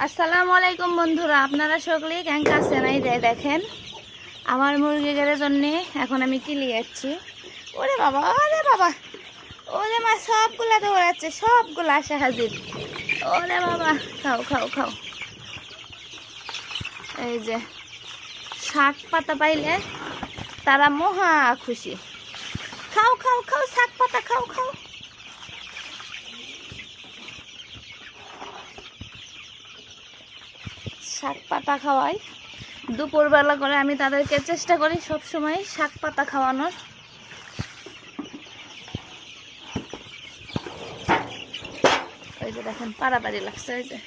আসসালামু আলাইকুম বন্ধুরা, আপনারা সকলেই কেমন আছেন? এই যে দেখেন আমার মুরগিদের জন্য এখন আমি কিলি যাচ্ছি। ওরে বাবা, ওরে বাবা, ওরে মা, সবগুলা দৌড়াচ্ছে, সবগুলা আসে হাজির। ওরে বাবা, খাও খাও খাও। এই যে শাক পাতা পাইলে তারা মহা খুশি। খাও খাও খাও, শাক পাতা খাও খাও। শাক পাতা খাওয়াই দুপুরবেলা করে, আমি তাদেরকে চেষ্টা করি সব সময় শাক পাতা খাওয়ানোর। ওই যে দেখেন পাড়াপাড়ি লাগছে, ওই যে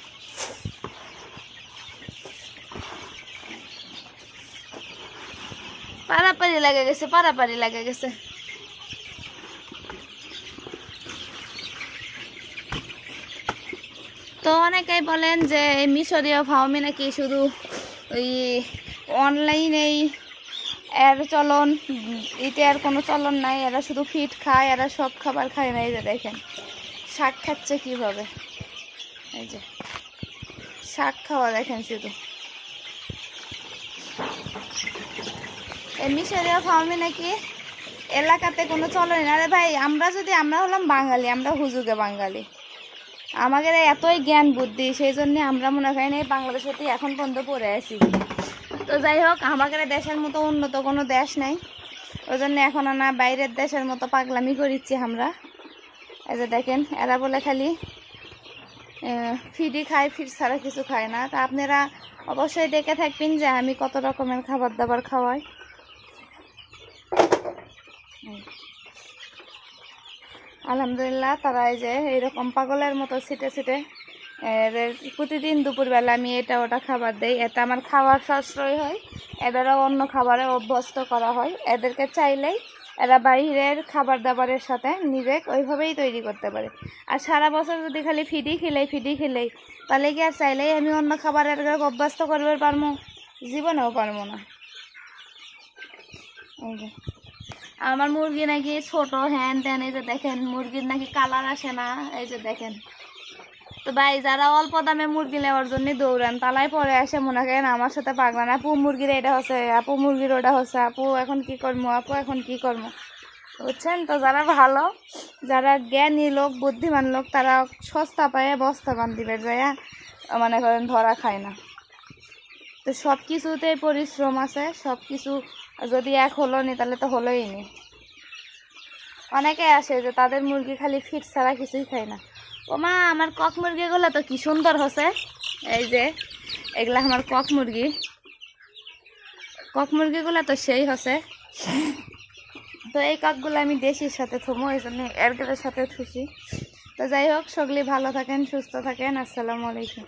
পাড়াপাড়ি লেগে গেছে, পাড়াপাড়ি লেগে গেছে। তো অনেকেই বলেন যে এই মিশরীয় ফার্মে নাকি শুধু ওই অনলাইনেই এর চলন, এতে আর কোনো চলন নাই, এরা শুধু ফিট খায়, এরা সব খাবার খায় না। এই যে দেখেন শাক খাচ্ছে কিভাবে, এই যে শাক খাওয়া দেখেন শুধু। এই মিশরীয় ফার্মে নাকি এলাকাতে কোনো চলন না। আরে ভাই, আমরা হলাম বাঙালি, আমরা হুজুগে বাঙালি, আমাদের এতই জ্ঞান বুদ্ধি, সেই জন্য আমরা মনে করি না বাংলাদেশে এখন পর্যন্ত পড়ে আছি। তো যাই হোক, আমাদের দেশের মতো উন্নত কোনো দেশ নাই, ওই জন্য এখন না বাইরের দেশের মতো পাগলামি করিচ্ছি আমরা। এই যে দেখেন এরা বলে খালি ফিডি খায়, ফিড ছাড়া কিছু খায় না। তা আপনারা অবশ্যই দেখে থাকবেন যে আমি কত রকমের খাবার দাবার খাওয়াই। আলহামদুলিল্লাহ, তারা এই যে এইরকম পাগলের মতো ছিটে ছিটে প্রতিদিন দুপুরবেলা আমি এটা ওটা খাবার দেই, এতে আমার খাবার সাশ্রয় হয়, এদেরও অন্য খাবারে অভ্যস্ত করা হয়। এদেরকে চাইলেই এরা বাইরের খাবার দাবারের সাথে নিজে ওইভাবেই তৈরি করতে পারে। আর সারা বছর যদি খালি ফিডি খেলেই তাহলে কি আর চাইলেই আমি অন্য খাবারের অভ্যস্ত করতে পারবো? জীবনেও পারবো না। এই যে আমার মুরগি নাকি ছোট, হ্যান ত্যান। এই যে দেখেন মুরগির নাকি কালার আসে না, এই যে দেখেন। তো ভাই, যারা অল্প দামে মুরগি নেওয়ার জন্য দৌড়ান, তালাই পরে আসে মনে করেন আমার সাথে পাগলান, আপু মুরগির এটা হচ্ছে, আপু মুরগির ওটা হচ্ছে, আপু এখন কি করবো, আপু এখন কি করবো, বুঝছেন? তো যারা ভালো, যারা জ্ঞানী লোক, বুদ্ধিমান লোক, তারা সস্তা পায়ে বস্তা বান্ধিবে যায়, মনে করেন ধরা খায় না। তো সব কিছুতেই পরিশ্রম আছে, সব কিছু যদি এক হলো নি তাহলে তো হলোই নি। অনেকে আসে যে তাদের মুরগি খালি ফিট ছাড়া কিছুই খায় না। ও মা, আমার কক মুরগিগুলো তো কি সুন্দর হচ্ছে। এই যে এগুলা আমার কক মুরগিগুলো তো সেই হচ্ছে। তো এই ককগুলো আমি দেশির সাথে থমো, এই জন্য এরগুলোর সাথে থুসি। তো যাই হোক, সকলেই ভালো থাকেন, সুস্থ থাকেন। আসসালামু আলাইকুম।